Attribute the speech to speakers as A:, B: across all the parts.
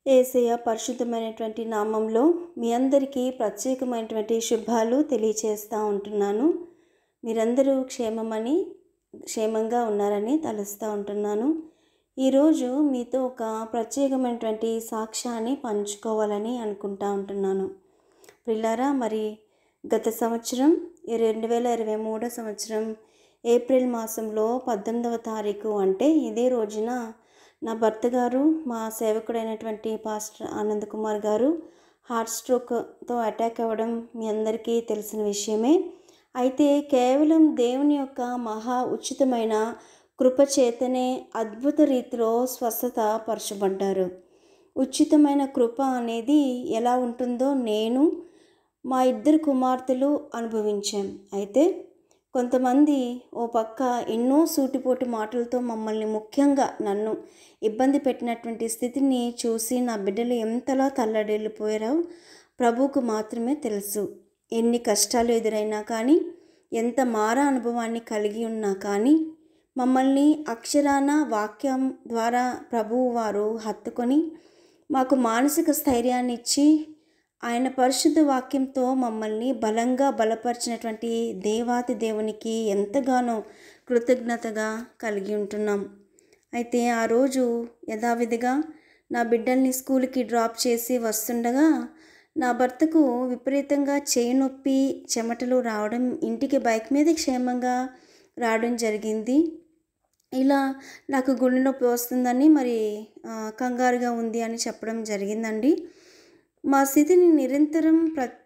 A: యేసయ్య పరిశుద్ధమైనటువంటి నామంలో మీ అందరికీ ప్రత్యేకమైనటువంటి శుభాలు తెలియచేస్తూ ఉంటున్నాను. మీరందరూ క్షేమంగా ఉన్నారని తలుస్తూ ఉంటున్నాను. ఈరోజు మీతో ఒక ప్రత్యేకమైనటువంటి సాక్ష్యాన్ని పంచుకోవాలని అనుకుంటా ఉంటున్నాను. పిల్లారా, మరి గత సంవత్సరం 2023 సంవత్సరం ఏప్రిల్ మాసంలో 18వ తారీఖు అంటే ఇదే రోజున నా భర్త గారు, మా సేవకుడైనటువంటి పాస్టర్ ఆనంద్ కుమార్ గారు హార్ట్ స్ట్రోక్తో అటాక్ అవ్వడం మీ అందరికీ తెలిసిన విషయమే. అయితే కేవలం దేవుని యొక్క మహా ఉచితమైన కృపచేతనే అద్భుత రీతిలో స్వస్థత పరచబడ్డారు. ఉచితమైన కృప అనేది ఎలా ఉంటుందో నేను, మా ఇద్దరు కుమార్తెలు అనుభవించాం. అయితే కొంతమంది ఓ పక్క ఎన్నో సూటిపోటు మాటలతో మమ్మల్ని, ముఖ్యంగా నన్ను ఇబ్బంది పెట్టినటువంటి స్థితిని చూసి నా బిడ్డలు ఎంతలా తల్లడిల్లిపోయారో ప్రభువుకు మాత్రమే తెలుసు. ఎన్ని కష్టాలు ఎదురైనా కానీ, ఎంత మారా అనుభవాన్ని కలిగి ఉన్నా కానీ, మమ్మల్ని అక్షరాన వాక్యం ద్వారా ప్రభువు వారు హత్తుకొని మాకు మానసిక స్థైర్యాన్ని ఇచ్చి ఆయన పరిశుద్ధ వాక్యంతో మమ్మల్ని బలంగా బలపరిచినటువంటి దేవాతి దేవునికి ఎంతగానో కృతజ్ఞతగా కలిగి ఉంటున్నాం. అయితే ఆ రోజు యథావిధిగా నా బిడ్డల్ని స్కూల్కి డ్రాప్ చేసి వస్తుండగా నా భర్తకు విపరీతంగా చేయి నొప్పి, చెమటలు రావడం, ఇంటికి బైక్ మీద క్షేమంగా రావడం జరిగింది. ఇలా నాకు గుండె నొప్పి వస్తుందని, మరి కంగారుగా ఉంది అని చెప్పడం జరిగిందండి. మా స్థితిని నిరంతరం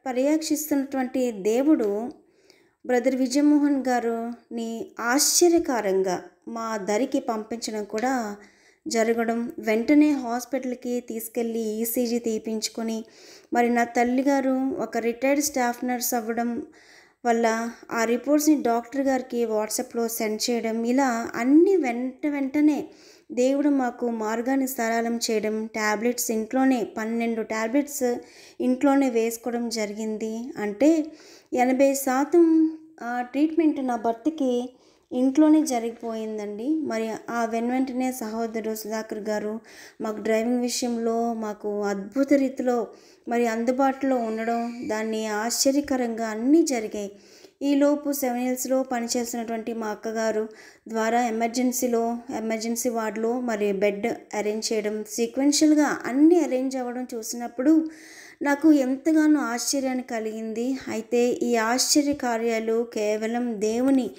A: పర్యవేక్షిస్తున్నటువంటి దేవుడు బ్రదర్ విజయమోహన్ గారుని ఆశ్చర్యకరంగా మా దరికి పంపించడం కూడా జరగడం, వెంటనే హాస్పిటల్కి తీసుకెళ్ళి ఈసీజీ తీయించుకొని, మరి నా తల్లిగారు ఒక రిటైర్డ్ స్టాఫ్ నర్స్ అవ్వడం వల్ల ఆ రిపోర్ట్స్ని డాక్టర్ గారికి వాట్సాప్లో సెండ్ చేయడం, ఇలా అన్నీ వెంటనే దేవుడు మాకు మార్గాన్ని సరళం చేయడం, ట్యాబ్లెట్స్ ఇంట్లోనే 12 ట్యాబ్లెట్స్ ఇంట్లోనే వేసుకోవడం జరిగింది. అంటే 80% ట్రీట్మెంట్ నా భర్తకి ఇంట్లోనే జరిగిపోయిందండి. మరి ఆ వెంటనే సహోదరుడు సుధాకర్ గారు మాకు డ్రైవింగ్ విషయంలో మాకు అద్భుత రీతిలో మరి అందుబాటులో ఉండడం, దాన్ని ఆశ్చర్యకరంగా అన్నీ జరిగాయి. ఈలోపు 7 Hillsలో పనిచేస్తున్నటువంటి మా అక్కగారు ద్వారా ఎమర్జెన్సీ వార్డులో మరి బెడ్ అరేంజ్ చేయడం, సీక్వెన్షియల్గా అన్నీ అరేంజ్ అవ్వడం చూసినప్పుడు నాకు ఎంతగానో ఆశ్చర్యాన్ని కలిగింది. అయితే ఈ ఆశ్చర్య కార్యాలు కేవలం దేవుని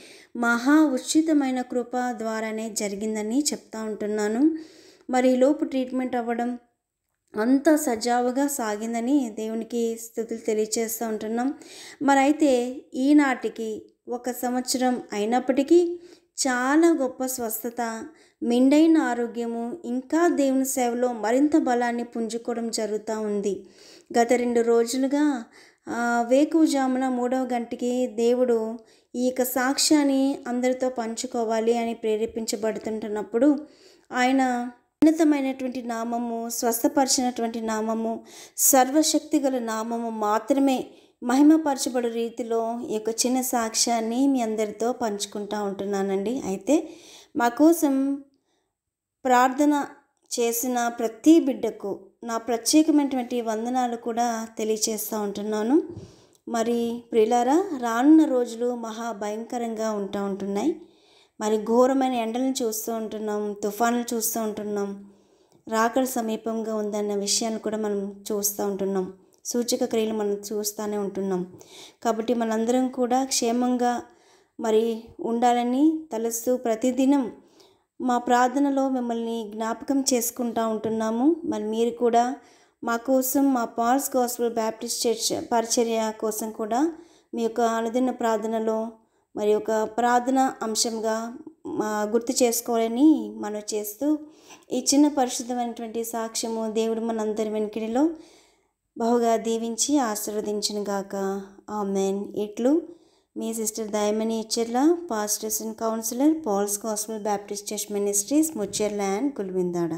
A: మహా ఉచితమైన కృప ద్వారానే జరిగిందని చెప్తా ఉంటున్నాను. మరి ఈలోపు ట్రీట్మెంట్ అవ్వడం అంతా సజావుగా సాగిందని దేవునికి స్తుతులు తెలియచేస్తూ ఉంటున్నాం. మరి అయితే ఈనాటికి 1 సంవత్సరం అయినప్పటికీ చాలా గొప్ప స్వస్థత, మెండైన ఆరోగ్యము, ఇంకా దేవుని సేవలో మరింత బలాన్ని పుంజుకోవడం జరుగుతూ ఉంది. గత 2 రోజులుగా వేకువజామున 3వ గంటకి దేవుడు ఈ యొక్క సాక్ష్యాన్ని అందరితో పంచుకోవాలి అని ప్రేరేపించబడుతుంటున్నప్పుడు ఆయన ఉన్నతమైనటువంటి నామము, స్వస్థపరిచినటువంటి నామము, సర్వశక్తి గల నామము మాత్రమే మహిమపరచబడు రీతిలో ఈ యొక్క చిన్న సాక్ష్యాన్ని మీ అందరితో పంచుకుంటూ ఉంటున్నానండి. అయితే మా కోసం ప్రార్థన చేసిన ప్రతి బిడ్డకు నా ప్రత్యేకమైనటువంటి వందనాలు కూడా తెలియచేస్తూ ఉంటున్నాను. మరి ప్రియులారా, రానున్న రోజులు మహా భయంకరంగా ఉంటున్నాయి. మరి ఘోరమైన ఎండలను చూస్తూ ఉంటున్నాం, తుఫానులు చూస్తూ ఉంటున్నాం, రాకడ సమీపంగా ఉందన్న విషయాన్ని కూడా మనం చూస్తూ ఉంటున్నాం. సూచక క్రియలు మనం చూస్తూనే ఉంటున్నాం. కాబట్టి మనందరం కూడా క్షేమంగా మరి ఉండాలని తలుస్తూ ప్రతిదినం మా ప్రార్థనలో మిమ్మల్ని జ్ఞాపకం చేసుకుంటూ ఉంటున్నాము. మరి మీరు కూడా మా కోసం, మా పాల్స్ గాస్పెల్ బ్యాప్టిస్ట్ చర్చ్ పరిచర్య కోసం కూడా మీ యొక్క అనుదిన ప్రార్థనలో మరి ఒక ప్రార్థన అంశంగా గుర్తు చేసుకోవాలని మనం చేస్తూ ఈ చిన్న పరిశుద్ధమైనటువంటి సాక్ష్యము దేవుడు మనందరి వెనుకడిలో బహుగా దీవించి ఆశీర్వదించును గాక. ఆమెన్. ఇట్లు మీ sister Dayamani Icherla, pastors and counsellor, Paul's gospel Baptist church ministries, Mucherla and గుల్విందాడ.